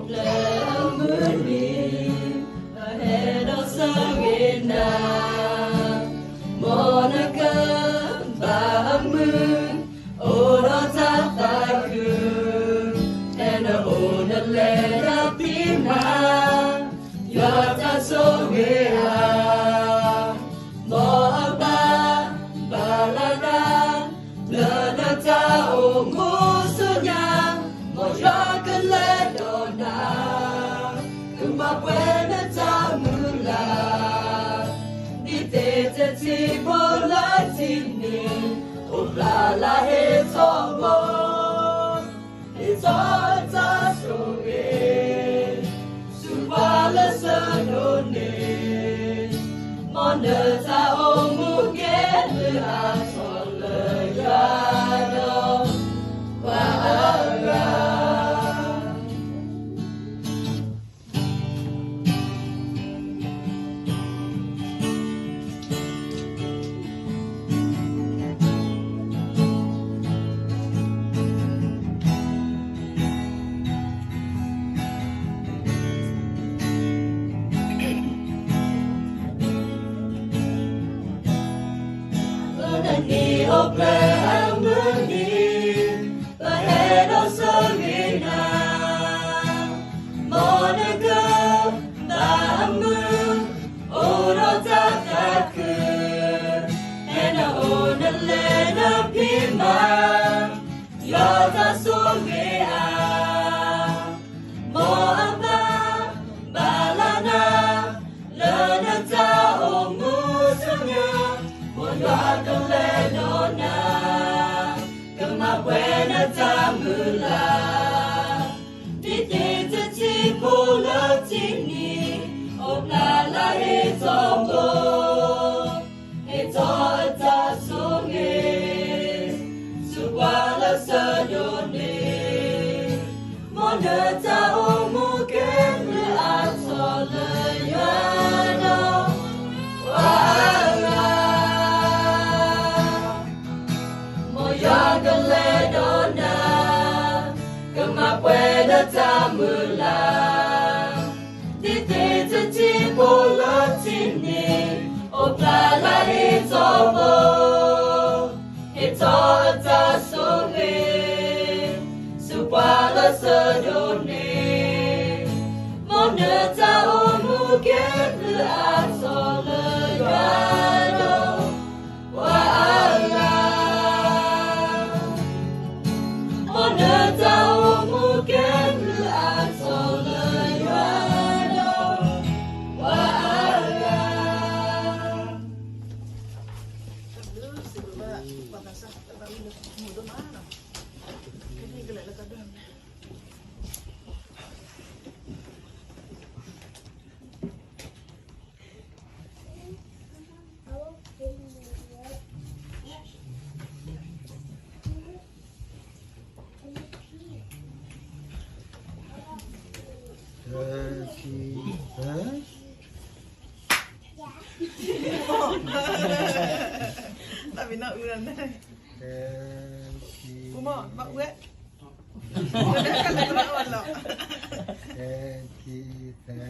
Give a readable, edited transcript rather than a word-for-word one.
Oblamuni ahead of Savina Monica Bahamun Orotafaku and Ona Lena Pima Yata Sogea Moaba Balada Lenata Omusunya Moyaka Ledona Kumapwena Tamula Nitete Tibola Tini Oblala Hetomo Hitota Soge Subala Sanone Moneta Omuge Atole Yado Wa'ara Ni Oklahomani ahead of Savina Monica Bahamun Orotakaku and Ona Lena Pima Yota Sogea Moaba Balana Lenata Omusunya Moyaka Ledona Kumapwena Tamula Titete Tibola Tini Oblala Hitomo Hitota Soge Subala Sadone Moneta Omukemle Atole Yado Wa'ara Moyaka Ledona Kumapwena Tamula Titete Tibola Tini Oblala Hitomo Hitota Soge Subala Sadone Moneta Omukemle Atole Yado Wa'ara Moneta Omukemle Atole Yado Wa'ara Tapi nak ulang dah. Uma, mak buat. Kan nak terang awak. Kita